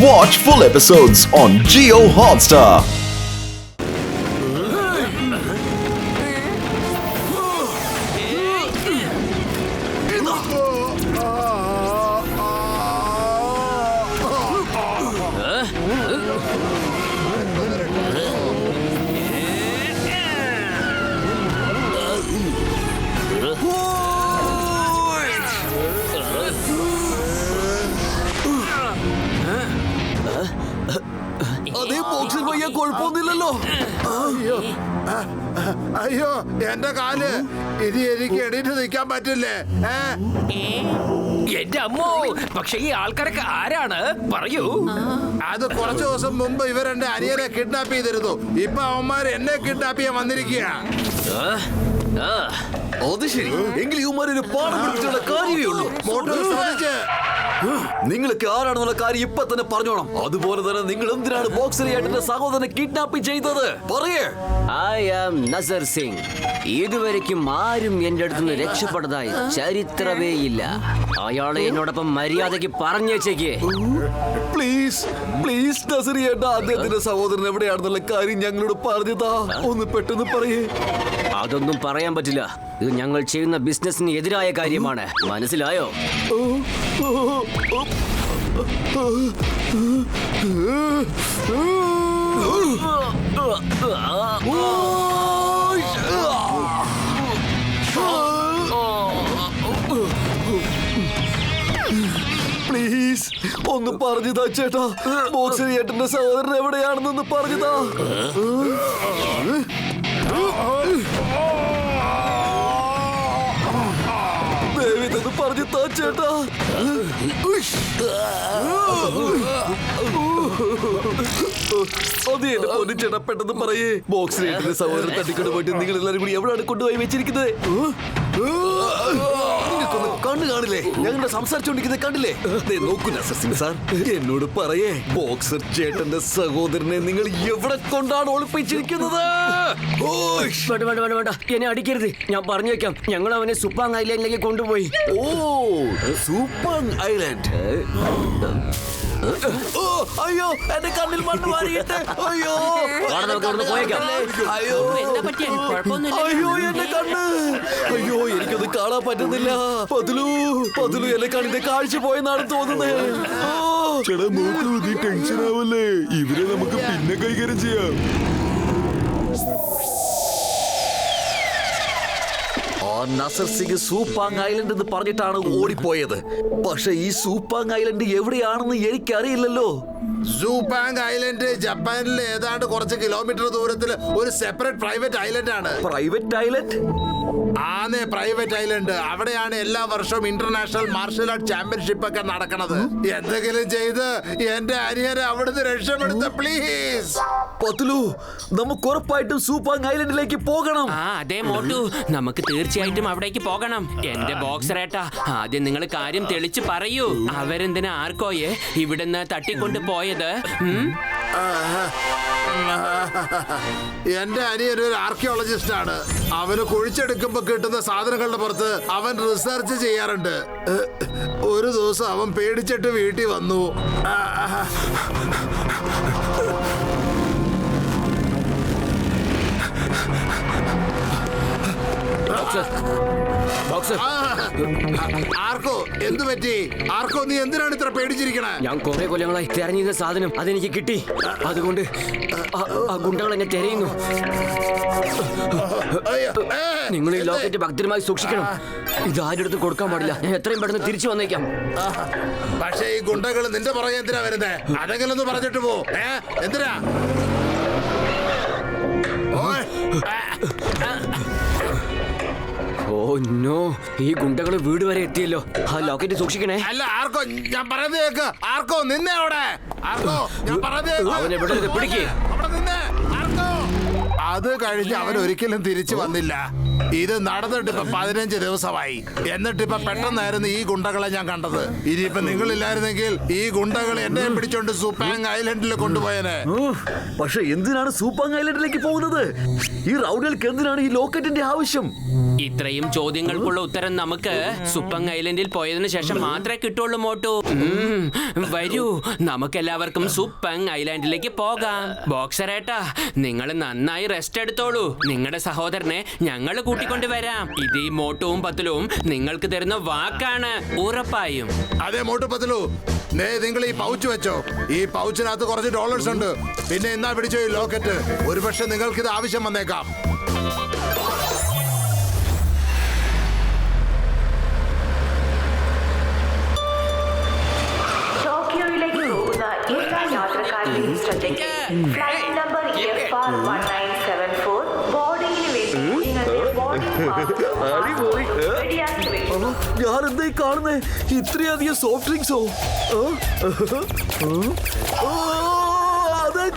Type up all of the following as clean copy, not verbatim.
Watch full episodes on Jio Hotstar. അയ്യോ എന്റെ കാല് ഇനി എനിക്ക് എണീറ്റ് നിൽക്കാൻ പറ്റില്ലേ? എന്റെ അമ്മോ, പക്ഷെ ഈ ആൾക്കാരൊക്കെ ആരാണ് പറയൂ. അത് കുറച്ചു ദിവസം മുമ്പ് ഇവരെന്റെ അനിയനെ കിഡ്നാപ്പ് ചെയ്തിരുന്നു. ഇപ്പൊ അവന്മാര് എന്നെ കിഡ്നാപ്പ് ചെയ്യാൻ വന്നിരിക്കുക. അത് ശരി, എങ്കിൽ ഇവന്മാരൊരു പാഠം പഠിപ്പിച്ചുള്ള കാര്യമേ ഉള്ളൂ. നിങ്ങളൊക്കെ ആരാണെന്നുള്ള കാര്യം ഇപ്പൊ തന്നെ പറഞ്ഞോണം. അതുപോലെ തന്നെ നിങ്ങൾ എന്തിനാണ് ബോക്സറിയായിട്ട് സഹോദരനെ കിഡ്നാപ്പ് ചെയ്തത് പറയേ. I am Nasar Singh. ഇതുവരെയ്ക്കും ആരും എന്റെ അടുത്തുനിന്ന് രക്ഷപ്പെട്ടതായി ചരിത്രമേ ഇല്ല. അയാളെ എന്നോടൊപ്പം മര്യാദയ്ക്ക് പറഞ്ഞേച്ചേക്ക്. പ്ലീസ് പ്ലീസ് നസറിയേട്ട, അദ്ദേഹത്തിന്റെ സഹോദരൻ എവിടെയാണെന്നുള്ള കാര്യം ഞങ്ങളോട് പറഞ്ഞതാ. ഒന്ന് പെട്ടെന്ന് പറയേ. അതൊന്നും പറയാൻ പറ്റില്ല. ഇത് ഞങ്ങൾ ചെയ്യുന്ന ബിസിനസിന് എതിരായ കാര്യമാണ്. മനസ്സിലായോ? പ്ലീസ് ഒന്ന് പറഞ്ഞതാ ചേട്ടാ. ബോക്സറിയേട്ടന്റെ സഹോദരൻ എവിടെയാണെന്നൊന്ന് പറഞ്ഞതാ. ദേവിതൊന്ന് പറഞ്ഞു താ ചേട്ടാ. അത് എന്നെ പൊന്നു ചേട്ടാ, പെട്ടെന്ന് പറയേ. ബോക്സറിയേട്ടന്റെ സഹോദരൻ തട്ടിക്കൊണ്ട് പോയിട്ട് നിങ്ങൾ എല്ലാവരും കൂടി എവിടെയാണ് കൊണ്ടുപോയി വെച്ചിരിക്കുന്നത്? കണ്ണു കാണില്ലേ? ഞങ്ങളുടെ സംസാരിച്ചോണ്ടിരിക്കുന്നത് കണ്ടില്ലേ? നോക്കൂ നസർ സിംഗ് സാർ, എന്നോട് പറയേ, ബോക്സർ ചേട്ടന്റെ സഹോദരനെ നിങ്ങൾ എവിടെ കൊണ്ടാണ് ഒളിപ്പിച്ചിരിക്കുന്നത്? വേണ്ട, എന്നെ അടിക്കരുത്. ഞാൻ പറഞ്ഞു വെക്കാം, ഞങ്ങൾ അവനെ സുപ്പാങ് ഐലൻഡിലേക്ക് കൊണ്ടുപോയി. ഓ, സുപ്പാങ് ഐലൻഡ്. അയ്യോ, എന്റെ കണ്ണിൽ മണ്ണ് മാറിയിട്ട്. അയ്യോ, പോയേക്കാം. അയ്യോ, അയ്യോ എന്റെ കണ്ണ്. അയ്യോ, എനിക്കൊന്നും കാണാൻ പറ്റുന്നില്ല. പതിലു എന്റെ കണ്ണിന്റെ കാഴ്ച പോയെന്നാണ് തോന്നുന്നത്. ചേട്ടാ നോക്കൂ, നീ ടെൻഷൻ ആവല്ലേ. ഇവരെ നമുക്ക് പിന്നെ കൈകാര്യം ചെയ്യാം. നസർ സിംഗ് സൂപ്പാങ് ഐലൻഡ് എന്ന് പറഞ്ഞിട്ടാണ് ഓടിപ്പോയത്. പക്ഷെ ഈ സൂപ്പാങ് ഐലൻഡ് എവിടെയാണെന്ന് എനിക്കറിയില്ലല്ലോ. സൂപ്പാങ് ഐലൻഡ് ജപ്പാനിലെ ഏതാണ്ട് കുറച്ച് കിലോമീറ്റർ ദൂരത്തിൽ ഒരു സെപ്പറേറ്റ് പ്രൈവറ്റ് ഐലൻഡ് ആണ്. Private island? ആന്നേ, പ്രൈവറ്റ് ഐലൻഡ്. അവിടെയാണ് എല്ലാ വർഷവും ഇന്റർനാഷണൽ മാർഷൽ ആർട്ട് ചാമ്പ്യൻഷിപ്പ് ഒക്കെ നടക്കുന്നത്. എന്തെങ്കിലും ചെയ്ത് എന്റെ അനിയനെ അവിടുന്ന് രക്ഷപ്പെടുത്ത പ്ലീസ്. പതുലു, നമുക്ക് ഉറപ്പായിട്ടും സൂപ്പാങ് ഐലൻഡിലേക്ക് പോകണം. അതെ മോട്ടു, നമുക്ക് തീർച്ചയായിട്ടും അവിടേക്ക് പോകണം. എന്റെ ബോക്സറേട്ടാ, ആദ്യം നിങ്ങൾ കാര്യം തെളിച്ച് പറയൂ. അവരെന്തിനാ ആർക്കോയെ ഇവിടുന്ന് തട്ടിക്കൊണ്ട് പോയത്? എന്റെ അനിയൻ ഒരു ആർക്കിയോളജിസ്റ്റ് ആണ്. അവന് കുഴിച്ചെടുക്കുമ്പോ കിട്ടുന്ന സാധനങ്ങളുടെ പുറത്ത് അവൻ റിസർച്ച് ചെയ്യാറുണ്ട്. ഒരു ദിവസം അവൻ പേടിച്ചിട്ട് വീട്ടിൽ വന്നു. ആർക്കോ, എന്തു പറ്റി? ആർക്കോ, നീ എന്തിനാണ് ഇത്ര പേടിച്ചിരിക്കണേ? ഞാൻ കുറെ കൊല്ലങ്ങളായി തെരഞ്ഞിരുന്ന സാധനം അതെനിക്ക് കിട്ടി. അതുകൊണ്ട് ആ ഗുണ്ടകൾ എന്നെ തെരയുന്നു. നിങ്ങൾ ഈ ലോക്കറ്റ് ഭക്തരുമായി സൂക്ഷിക്കണം. ഇത് ആരുടെ അടുത്ത് കൊടുക്കാൻ പാടില്ല. ഞാൻ എത്രയും പെട്ടെന്ന് തിരിച്ചു വന്നേക്കാം. പക്ഷേ ഈ ഗുണ്ടകൾ നിന്റെ പുറകെ എന്തിനാ വരുന്നേ? അതെങ്കിലും ഒന്ന് പറഞ്ഞിട്ട് പോ. എന്തിനാ? ഓ നോ, ഈ ഗുണ്ടകൾ വീട് വരെ എത്തിയല്ലോ. ആ ലോക്കറ്റ് സൂക്ഷിക്കണേ. അല്ല ആർക്കോ, ഞാൻ പറയുന്നത് കേക്ക്. ആർക്കോ, നിന്നെ അവിടെ. ആർക്കോ, ഞാൻ പറയുന്നത് അവനെ വിടരുത്, പിടിക്ക്. അവിടെ നിന്നെ. ആർക്കോ. അത് കഴിഞ്ഞ് അവൻ ഒരിക്കലും തിരിച്ചു വന്നില്ല. ഇത് നടന്നിട്ട് ഇപ്പൊ 15 ദിവസമായി. എന്നിട്ടിപ്പൊ പെട്ടെന്നായിരുന്നു ഈ ഗുണ്ടകളെ ഞാൻ കണ്ടത്. ഇനിയിപ്പൊ നിങ്ങളില്ലായിരുന്നെങ്കിൽ ഈ ഗുണ്ടകൾ എന്നെ പിടിച്ചോണ്ട് സൂപ്പാങ് ഐലൻഡിൽ കൊണ്ടുപോയനെ. പക്ഷെ എന്തിനാണ് സൂപ്പാങ് ഐലൻഡിലേക്ക് പോകുന്നത്? ഈ റൗഡികൾക്ക് എന്തിനാണ് ഈ ലോക്കറ്റിന്റെ ആവശ്യം? ഇത്രയും ചോദ്യങ്ങൾക്കുള്ള ഉത്തരം നമുക്ക് സുപ്പങ് ഐലൻഡിൽ പോയതിനു ശേഷം മാത്രമേ കിട്ടുള്ളൂ മോട്ടു. വരൂ, നമുക്കെല്ലാവർക്കും സുപ്പങ് ഐലാൻഡിലേക്ക് പോകാം. ബോക്സറേട്ടാ, നിങ്ങൾ നന്നായി റെസ്റ്റ് എടുത്തോളൂ. നിങ്ങളുടെ സഹോദരനെ ഞങ്ങൾ കൂട്ടിക്കൊണ്ട് വരാം. ഇത് ഈ മോട്ടുവും പത്തലും നിങ്ങൾക്ക് തരുന്ന വാക്കാണ്, ഉറപ്പായും. അതെ മോട്ടു പത്തലു, നിങ്ങൾ ഈ പൗച്ച് വെച്ചോ. ഈ പൗച്ചിനകത്ത് കുറച്ച് ഡോളേഴ്സ് ഉണ്ട്. പിന്നെ എന്നാ പിടിച്ചോ ഈ ലോക്കറ്റ്. ഒരുപക്ഷെ നിങ്ങൾക്ക് ഇത് ആവശ്യം വന്നേക്കാം. ടോക്കിയോയിലേക്ക് പോകുന്ന എല്ലാ യാത്രക്കാരുടെയും ശ്രദ്ധയ്ക്ക് ഫ്ലൈറ്റ് നമ്പർ FR1974 ബോർഡിംഗിന് വേണ്ടി നിങ്ങളുടെ ബോർഡിംഗ് റെഡിയാക്കി വെക്കുന്നു. ഞാൻ എന്തായി കാണുന്നേ? ഇത്രയധികം സോഫ്റ്റ് ഡ്രിങ്ക്സോ?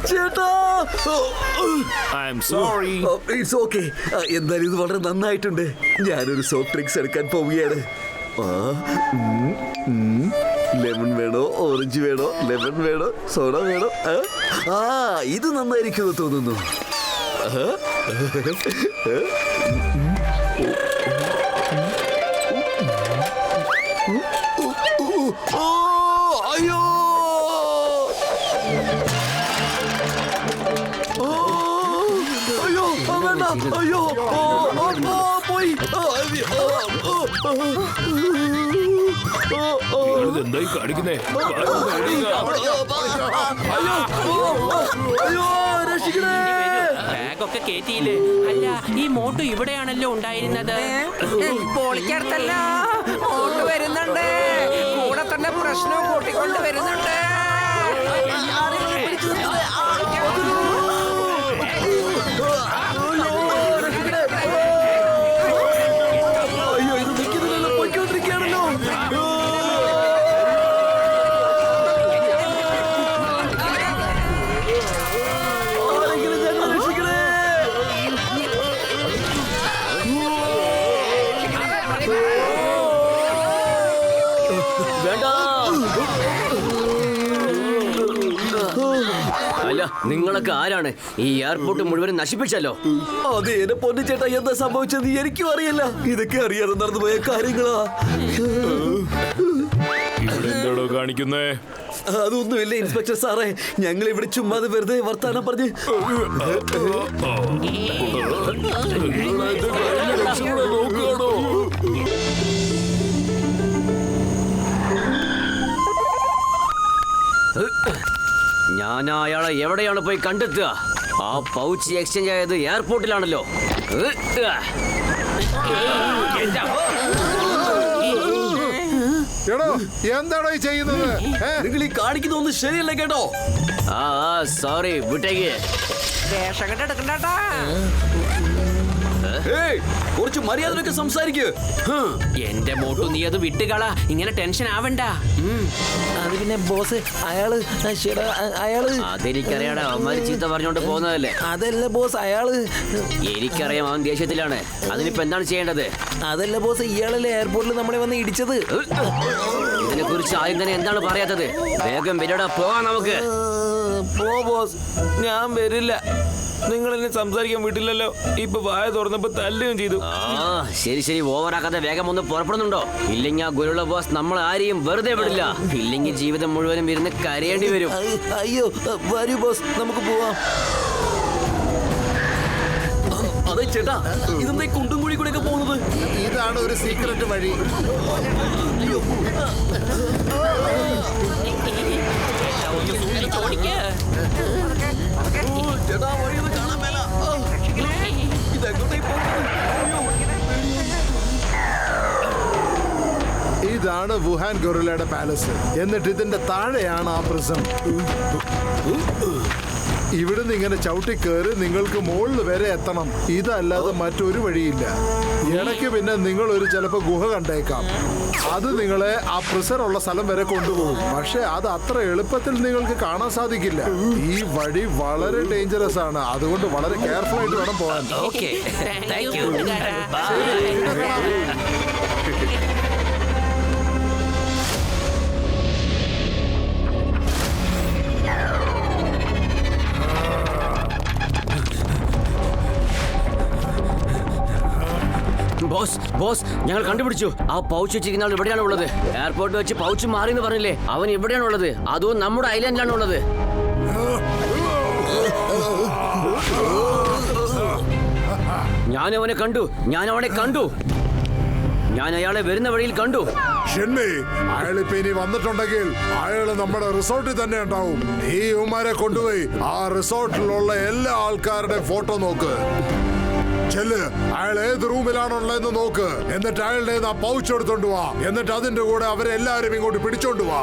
ചേട്ടാ, ഇറ്റ്സ് ഓക്കെ. എന്തായാലും ഇത് വളരെ നന്നായിട്ടുണ്ട്. ഞാനൊരു സോഫ്റ്റ് ഡ്രിങ്ക്സ് എടുക്കാൻ പോവുകയാണ്. ലെമൺ വേണോ, ഓറഞ്ച് വേണോ, ലെമൺ വേണോ, സോഡ വേണോ? ഇത് നന്നായിരിക്കുമെന്ന് തോന്നുന്നു. അയ്യോ, അയ്യോ, വേണ്ട, അയ്യോ, പോയി. എന്തായി കാണിക്കുന്നേ? അയ്യോ, രക്ഷിക്കണേ. ബാഗൊക്കെ കേറ്റിയില്ലേ? അല്ല, ഈ മോട്ടു ഇവിടെയാണല്ലോ ഉണ്ടായിരുന്നത്. പൊളിക്കടുത്തല്ല, മോട്ട് വരുന്നുണ്ട്. കൂടെ തന്നെ പ്രശ്നവും കൂട്ടിക്കൊണ്ട് വരുന്നുണ്ട്. അയ്യോ, ഇത് നിൽക്കുന്നില്ലല്ലോ, പൊയ്ക്കൊണ്ടിരിക്കുകയാണല്ലോ. അല്ല, നിങ്ങളൊക്കെ ആരാണ്? ഈ എയർപോർട്ട് മുഴുവൻ നശിപ്പിച്ചല്ലോ. അതെ, എന്നെ പൊന്നു ചേട്ടാ, എന്താ സംഭവിച്ചത് എനിക്കും അറിയില്ല. ഇതൊക്കെ അറിയാതെ നടന്നുപോയ കാര്യങ്ങളാ. ഇവിടെ എന്താണോ കാണിക്കുന്നേ? അതൊന്നുമില്ല ഇൻസ്പെക്ടർ സാറേ, ഞങ്ങൾ ഇവിടെ ചുമ്മാതെ വെറുതെ വർത്താനം പറഞ്ഞ്. നോക്കുകയാണോ? ഞാൻ അയാളെ എവിടെയാണ് പോയി കണ്ടെത്തുക? ആ പൗച്ച് എക്സ്ചേഞ്ച് ആയത് എയർപോർട്ടിലാണല്ലോ. എടോ, എന്താണോ ഈ ചെയ്യുന്നത്? നിങ്ങൾ ഈ കാണിക്കുന്ന ഒന്നും ശരിയല്ല കേട്ടോ. സോറി, വിട്ടേക്ക്. വേഷം കെട്ടെടുക്കണ്ടാ. കുറച്ച് മര്യാദയൊക്കെ സംസാരിക്കൂ. എന്റെ മോട്ടു, നീ അത് വിട്ടുകളാ. ഇങ്ങനെ ടെൻഷൻ ആവണ്ട. അത് പിന്നെ ബോസ്, അയാള് അതെനിക്കറിയാടാ, അവന്മാര് ചീത്ത പറഞ്ഞോണ്ട് പോകുന്നതല്ലേ. അതല്ല ബോസ്, അയാള് എനിക്കറിയാം അവൻ ദേഷ്യത്തിലാണ്. അതിനിപ്പോ എന്താണ് ചെയ്യേണ്ടത്? അതല്ല ബോസ്, ഇയാളല്ലേ എയർപോർട്ടിൽ നമ്മളെ വന്ന് ഇടിച്ചത്. ഇതിനെ കുറിച്ച് ആദ്യം തന്നെ എന്താണ് പറയാത്തത്? വേഗം വരടാ, പോവാം നമുക്ക്. പോ ബോസ്, ഞാൻ വരില്ല. നിങ്ങൾ എന്നെ സംസാരിക്കാൻ വിട്ടില്ലല്ലോ. ഇപ്പൊ വായ തുറന്നപ്പോ തല്ലുകയും ചെയ്തു. ശരി ശരി, ഓവറാക്കാതെ വേഗം ഒന്ന് പുറപ്പെടുന്നുണ്ടോ? ഇല്ലെങ്കിൽ ആ ഗുരുള്ള ബോസ് നമ്മൾ ആരെയും വെറുതെ വിടില്ല. ഇല്ലെങ്കിൽ ജീവിതം മുഴുവനും ഇരുന്ന് കരയേണ്ടി വരും. അയ്യോ, വരൂ ബോസ്, നമുക്ക് പോവാം. അതെ ചേട്ടാ, ഇതെന്താ കുണ്ടും കുഴി കൂടെ ഒക്കെ പോകുന്നത്? ഇതാണ് ഒരു സീക്രട്ട് വഴി. ചേട്ടാ, വഴിയൊന്നും കാണാൻ മേല. ഇതെങ്ങോട്ടേക്ക് പോകുന്നത്? ഇതാണ് വുഹാൻ ഗൊറില്ലയുടെ പാലസ്. എന്നിട്ട് ഇതിന്റെ താഴെയാണ് ആ പ്രിസം. ഇവിടുന്ന് ഇങ്ങനെ ചവിട്ടി കയറി നിങ്ങൾക്ക് മുകളിൽ വരെ എത്തണം. ഇതല്ലാതെ മറ്റൊരു വഴിയില്ല. ഇടയ്ക്ക് പിന്നെ നിങ്ങൾ ഒരു ചിലപ്പോ ഗുഹ കണ്ടേക്കാം. അത് നിങ്ങളെ ആ പ്രിസറുള്ള സ്ഥലം വരെ കൊണ്ടുപോകും. പക്ഷെ അത് അത്ര എളുപ്പത്തിൽ നിങ്ങൾക്ക് കാണാൻ സാധിക്കില്ല. ഈ വഴി വളരെ ഡേഞ്ചറസ് ആണ്. അതുകൊണ്ട് വളരെ കെയർഫുൾ ആയിട്ട് വേണം പോകാൻ. Okay, thank you. ബോസ്, ഞങ്ങൾ കണ്ടുപിടിച്ചു. ആ പൗച്ച് വെച്ചിരിക്കുന്ന ആൾ ഇവിടെയാണ് ഉള്ളത്. എയർപോർട്ടിൽ വെച്ച് പൗച്ച് മാറി എന്ന് പറഞ്ഞില്ലേ, അവൻ ഇവിടെയാണ് ഉള്ളത്. അതും നമ്മുടെ ഐലൻഡിലാണ് ഉള്ളത്. ഞാൻ അവനെ കണ്ടു. ഞാൻ അയാളെ വരുന്ന വഴിയിൽ കണ്ടു. ഷെന്മി, അയാളിപ്പോ ഇനി വന്നിട്ടുണ്ടെങ്കിൽ അയാള് നമ്മുടെ റിസോർട്ടിൽ തന്നെ ഉണ്ടാവും. ഈ ഉമാരെ കൊണ്ടുപോയി ആ റിസോർട്ടിലുള്ള എല്ലാ ആൾക്കാരുടെ ഫോട്ടോ നോക്ക്. ചെല്ല്, അയാൾ ഏത് റൂമിലാണുള്ളതെന്ന് നോക്ക്. എന്നിട്ട് അയാളുടെ ആ പൗച്ച് എടുത്തോണ്ട് വാ. എന്നിട്ട് അതിന്റെ കൂടെ അവരെല്ലാരും ഇങ്ങോട്ട് പിടിച്ചോണ്ട് വാ.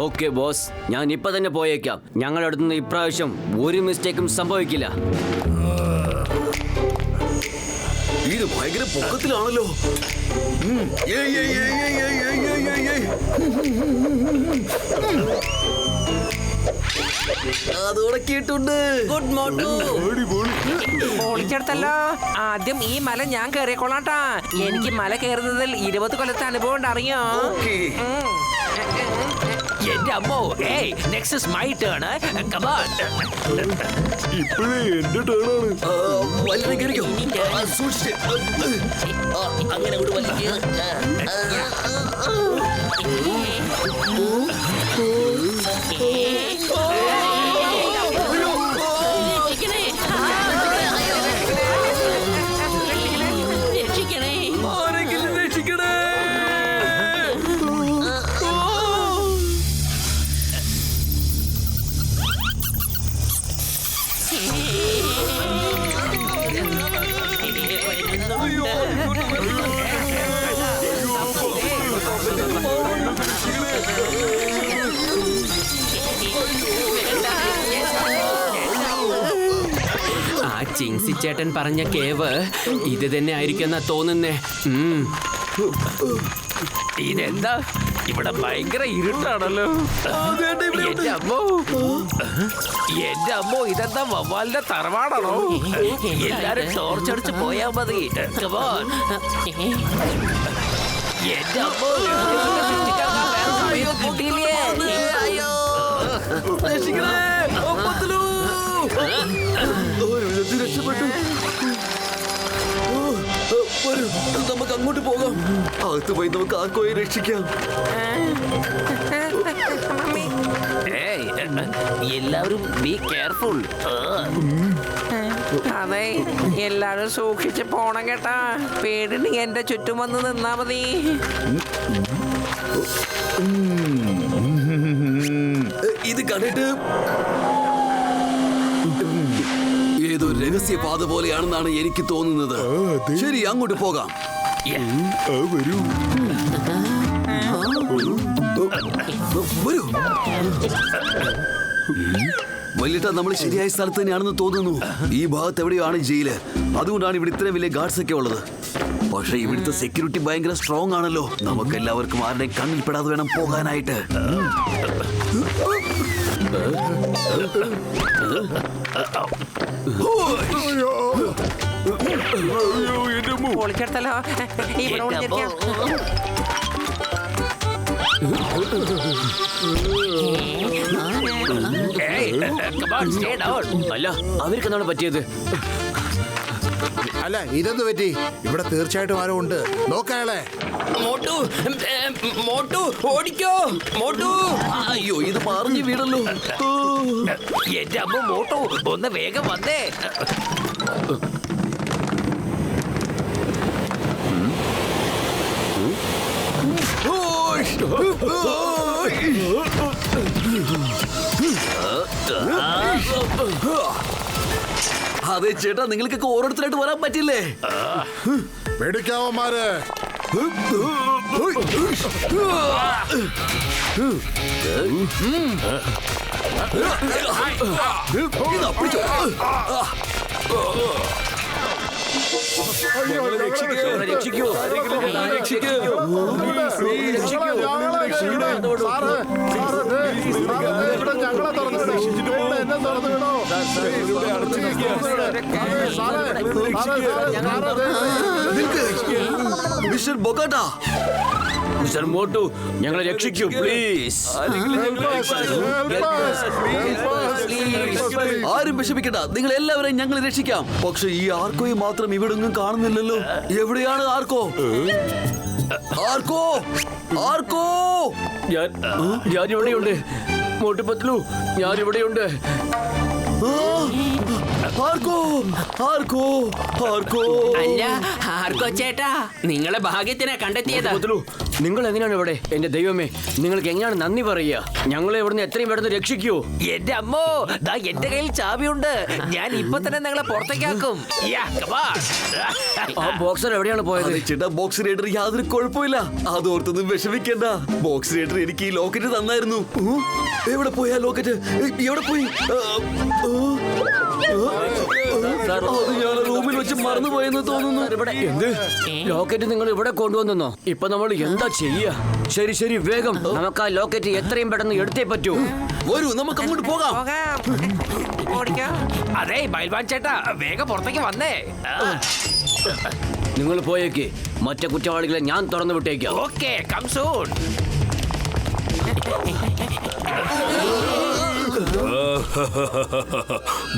ഓക്കെ ബോസ്, ഞാൻ ഇപ്പൊ തന്നെ പോയേക്കാം. ഞങ്ങളുടെ അടുത്തുനിന്ന് ഇപ്രാവശ്യം ഒരു മിസ്റ്റേക്കും സംഭവിക്കില്ല. ഇത് ഭയങ്കര പൊക്കത്തിലാണല്ലോ. അത് ഉടക്കിയിട്ടുണ്ട്. Good morning. ഓടിച്ചെടുത്തല്ലോ. ആദ്യം ഈ മല ഞാൻ കേറിക്കൊള്ളാട്ടാ. എനിക്ക് മല കയറുന്നതിൽ 20 കൊല്ലത്തെ അനുഭവം ഉണ്ട്, അറിയോ? എന്റെ അമ്മോ, next is my turn. Come on. ഇപ്പോഴേ എന്റെ ടേണാണ്. അങ്ങനെ ഒരു വലിയ ആ ചിങ്സി ചേട്ടൻ പറഞ്ഞ കേവ് ഇത് തന്നെ ആയിരിക്കുമെന്നാ തോന്നുന്നേ. ഇതെന്താ ഇവിടെ ഭയങ്കര ഇരുട്ടാണല്ലോ. എന്റെ അമ്മോ, ഇതെന്താ വവ്വാലിന്റെ തറവാടാണോ? എല്ലാരും ടോർച്ചടിച്ച് പോയാ മതി. Come on. എന്റെ അമ്മോ, കിട്ടിയില്ലേ? രക്ഷപ്പെട്ടു. നമുക്ക് അങ്ങോട്ട് പോകാം. അകത്ത് പോയി നമുക്ക് ആർക്കോയെ രക്ഷിക്കാം. എല്ലാവരും ബി കെയർഫുൾ. അതെ, എല്ലാരും സൂക്ഷിച്ച് പോണം കേട്ടാ. പേടിണ്ടെങ്കിൽ എന്റെ ചുറ്റും വന്ന് നിന്നാ മതി. ഇത് കണ്ടിട്ട് ഏതോ രഹസ്യപാത പോലെയാണെന്നാണ് എനിക്ക് തോന്നുന്നത്. ശരി, അങ്ങോട്ട് പോകാം. വരൂ. വരൂ. വലിയ നമ്മൾ ശരിയായ സ്ഥലത്ത് തന്നെയാണെന്ന് തോന്നുന്നു. ഈ ഭാഗത്ത് എവിടെയാണ് ജയില്. അതുകൊണ്ടാണ് ഇവിടെ ഇത്രയും വലിയ ഗാർഡ്സ് ഒക്കെ ഉള്ളത്. പക്ഷെ ഇവിടുത്തെ സെക്യൂരിറ്റി ഭയങ്കര സ്ട്രോങ് ആണല്ലോ. നമുക്ക് എല്ലാവർക്കും ആരുടെയും കണ്ണിൽ പെടാതെ വേണം പോകാനായിട്ട്. പൊളിച്ചെടുത്തല്ലോ. ഇവിടെ ഒളിഞ്ഞിരിക്കാം. അല്ല, അവർക്ക് എന്താണ് പറ്റിയത്? അല്ല, ഇതെന്ത് പറ്റി? ഇവിടെ തീർച്ചയായിട്ടും ആരോ ഉണ്ട്. നോക്കാളെ. മോട്ടു ഓടിക്കോ. മോട്ടു, അയ്യോ, ഇത് പറഞ്ഞു വീടല്ലോ. എന്റെ അമ്മ മോട്ടു, ഒന്ന് വേഗം വന്നേ. അതെ ചേട്ടാ, നിങ്ങൾക്കൊക്കെ ഓരോരുത്തരായിട്ട് വരാൻ പറ്റില്ലേ? പേടിക്കാവന്മാരെ. രക്ഷിക്കൂ. മിസ്റ്റർ ബൊഗാട്ട, മിസ്റ്റർ മോട്ടു ഞങ്ങളെ രക്ഷിക്കൂ പ്ലീസ്. ആരും വിഷമിക്കണ്ട, നിങ്ങൾ എല്ലാവരെയും ഞങ്ങൾ രക്ഷിക്കാം. പക്ഷെ ഈ ആർക്കോയെ മാത്രം ഇവിടെ ഒന്നും കാണുന്നില്ലല്ലോ. എവിടെയാണ് ആർക്കോ? ആർക്കോ? ആർക്കോ? ഞാനിവിടെയുണ്ട് മോട്ടു പത്ലു, ഞാനിവിടെയുണ്ട്. ആർക്കോ? ആർക്കോ? ആർക്കോ? അല്ല ആർക്കോ ചേട്ടാ, നിങ്ങളെ ഭാഗ്യത്തിനാ കണ്ടെത്തിയത്. നിങ്ങൾ എങ്ങനെയാണ് ഇവിടെ? എന്റെ ദൈവമേ, നിങ്ങൾക്ക് എങ്ങനെയാണ് നന്ദി പറയുക? ഞങ്ങളെ ഇവിടുന്ന് എത്രയും പെട്ടെന്ന് രക്ഷിക്കൂ. എന്റെ അമ്മോ, ദാ എന്റെ കയ്യിൽ ചാവിയുണ്ട്. ഞാൻ ഇപ്പൊ തന്നെ നിങ്ങളെ പുറത്തേക്കാക്കും. ആ ബോക്സർ എവിടെയാണ് പോയത്? ചേട്ടാ, ബോക്സ് റൈഡർ യാതൊരു കുഴപ്പമില്ല, അതോർത്തൊന്നും വിഷമിക്കണ്ട. ബോക്സ് റൈഡർ എനിക്ക് ഈ ലോക്കറ്റ് തന്നായിരുന്നു. എവിടെ പോയി ആ ലോക്കറ്റ്? എവിടെ പോയി? അത് ഞാൻ റൂമിൽ വെച്ച് മറന്നുപോയെന്ന് തോന്നുന്നു. എന്ത് ലോക്കറ്റ് നിങ്ങൾ ഇവിടെ കൊണ്ടുവന്നോ? ഇപ്പൊ നമ്മൾ എന്താ ചെയ്യാ? ശരി ശരി, വേഗം നമുക്ക് ആ ലോക്കറ്റ് എത്രയും പെട്ടെന്ന് എടുത്തേ പറ്റൂ. വരൂ, നമുക്ക് അങ്ങോട്ട് പോകാം. അതെ ബൈൽവാൻ ചേട്ടാ, വേഗം പുറത്തേക്ക് വന്നേ. നിങ്ങൾ പോയേക്ക്, മറ്റു കുറ്റവാളികളെ ഞാൻ തുറന്നു വിട്ടേക്കാം. Okay, come soon.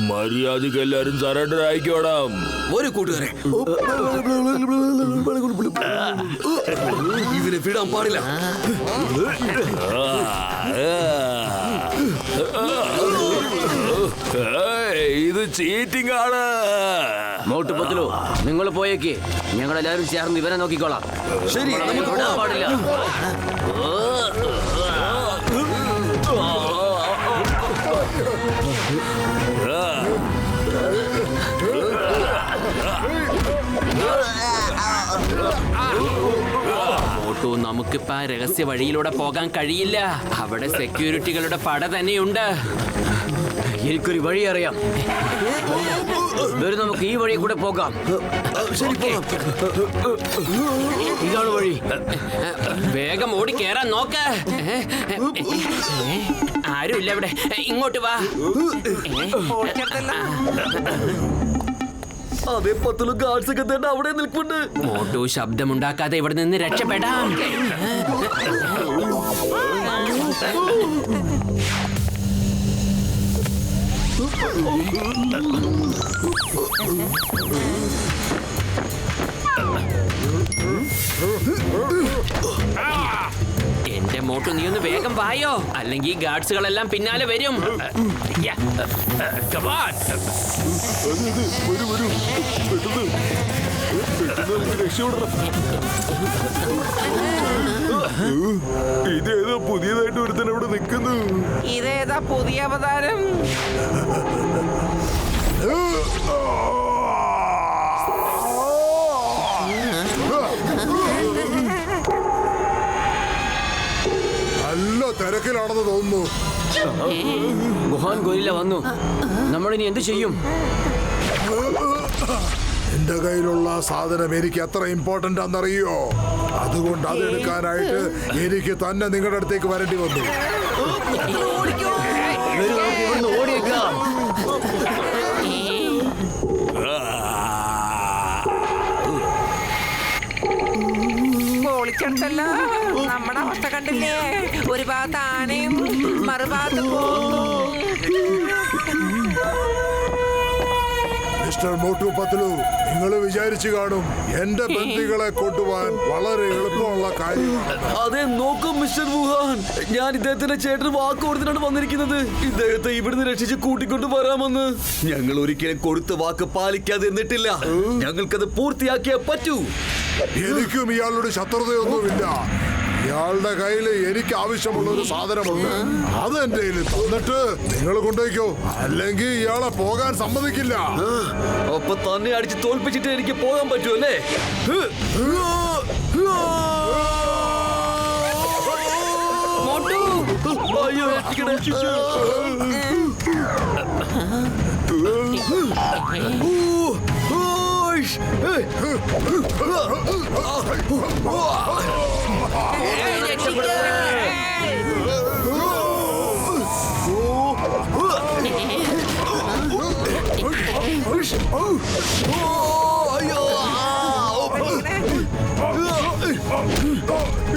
മര്യാദക്ക് എല്ലാരും സറണ്ടർ ആയിക്കോടാം. ഒരു കൂട്ടുകാരെ, ഇവനെ വിടാൻ പാടില്ല. ഇത് ചീറ്റിംഗ് ആണ്. മോട്ടു പത്ലു, നിങ്ങൾ പോയേക്ക്, ഞങ്ങളെല്ലാവരും ചേർന്ന് ഇവനെ നോക്കിക്കോളാം. ശരി, നമുക്ക് വിടാൻ പോകാം. പാടില്ല. മോട്ടു, നമുക്കിപ്പോ ആ രഹസ്യ വഴിയിലൂടെ പോകാൻ കഴിയില്ല. അവിടെ സെക്യൂരിറ്റികളുടെ പട തന്നെയുണ്ട്. എനിക്കൊരു വഴി അറിയാം. വരും, നമുക്ക് ഈ വഴി കൂടെ പോകാം. ശരി, പോകാം. ഇതാണ് വഴി. വേഗം ഓടി കേറാൻ നോക്ക്. ആരുമില്ല ഇവിടെ, ഇങ്ങോട്ട് വാ. അതേ പത്തുള്ളൂ, ഗാർഡ്സ് ഒക്കെ തന്നെ അവിടെ നിൽപ്പുണ്ട്. മോട്ടു, ശബ്ദമുണ്ടാക്കാതെ ഇവിടെ നിന്ന് രക്ഷപ്പെടാം. എന്റെ മോട്ടു, നീ ഒന്ന് വേഗം വായോ, അല്ലെങ്കിൽ ഗാർഡ്സുകളെല്ലാം പിന്നാലെ വരും. ഇതേതോ പുതിയതായിട്ട് ഒരുത്തൻ അവിടെ നിൽക്കുന്നു. ഇതേതാ പുതിയ അവതാരം? നല്ല തിരക്കിലാണെന്ന് തോന്നുന്നു. ഗുഹാൻ ഗോരില്ല വന്നു. നമ്മളിനി എന്ത് ചെയ്യും? എന്റെ കയ്യിലുള്ള സാധനം എനിക്ക് എത്ര ഇമ്പോർട്ടന്റ് ആണെന്നറിയോ? അതുകൊണ്ട് അതെടുക്കാനായിട്ട് എനിക്ക് തന്നെ നിങ്ങളുടെ അടുത്തേക്ക് വരേണ്ടി വന്നു. ഓടിയേക്കാം. പൊളിച്ചെടുത്തല്ലോ. നമ്മുടെ അവസ്ഥ കണ്ടില്ലേ? ഒരു ഭാഗത്ത് ആനയും മറുഭാഗത്ത് മിസ്റ്റർ മോട്ടു പത്ലു, നിങ്ങൾ വിചാരിച്ചു കാണും എന്റെ ബന്ദികളെ കൊണ്ടുപോകാൻ വളരെ എളുപ്പമുള്ള കാര്യമാണ്. അതെ, നോക്കും മിസ്റ്റർ വുഹാൻ, ഞാൻ ഇദ്ദേഹത്തിന്റെ ചേട്ടന് വാക്ക് കൊടുത്തിട്ടാണ് വന്നിരിക്കുന്നത്. ഇദ്ദേഹത്തെ ഇവിടുന്ന് രക്ഷിച്ച് കൂട്ടിക്കൊണ്ട് വരാമെന്ന്. ഞങ്ങൾ ഒരിക്കലും കൊടുത്ത വാക്ക് പാലിക്കാതെ എന്നിട്ടില്ല. ഞങ്ങൾക്കത് പൂർത്തിയാക്കിയേ പറ്റൂ. എനിക്കും ഇയാളുടെ ശത്രുതയൊന്നുമില്ല. ഇയാളുടെ കയ്യിൽ എനിക്ക് ആവശ്യമുള്ള ഒരു സാധനമുണ്ട്. അത് എന്റെ കയ്യിൽ തന്നിട്ട് നിങ്ങൾ കൊണ്ടുപോയിക്കോ, അല്ലെങ്കിൽ ഇയാളെ പോകാൻ സമ്മതിക്കില്ല. അപ്പൊ തന്നെ അടിച്ച് തോൽപ്പിച്ചിട്ട് എനിക്ക് പോകാൻ പറ്റുമല്ലേ? അയ്യോ,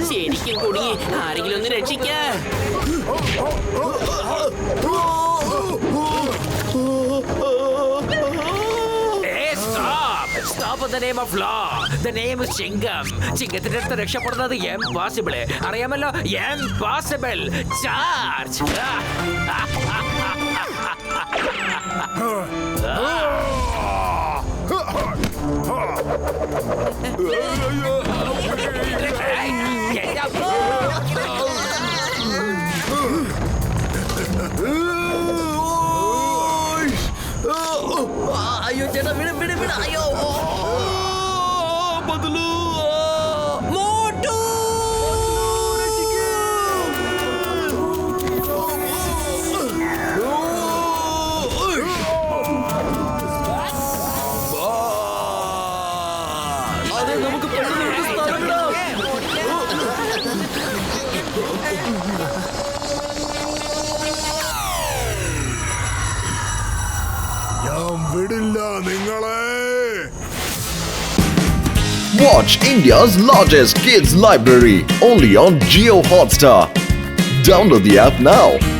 ശരി, ശരിക്കും കുടുങ്ങി. ആരെങ്കിലും ഒന്ന് രക്ഷിക്ക. Stop in the name of law. The name is Chingam. ചിങ്കത്തിന്റെ അടുത്ത് രക്ഷപ്പെടുന്നത് impossible. അറിയാമല്ലോ, impossible. Charge. അയ്യോ ചേട്ടാ, വിട് വിട് വിട്. അയ്യോ ബദലു. മോട്ടു! അതെ, നമുക്ക് പെട്ടെന്ന് ഒരു സ്ഥലം വിടാം. ഞാൻ വിടില്ല നിങ്ങളെ. Watch India's largest kids library only on Jio Hotstar. Download the app now.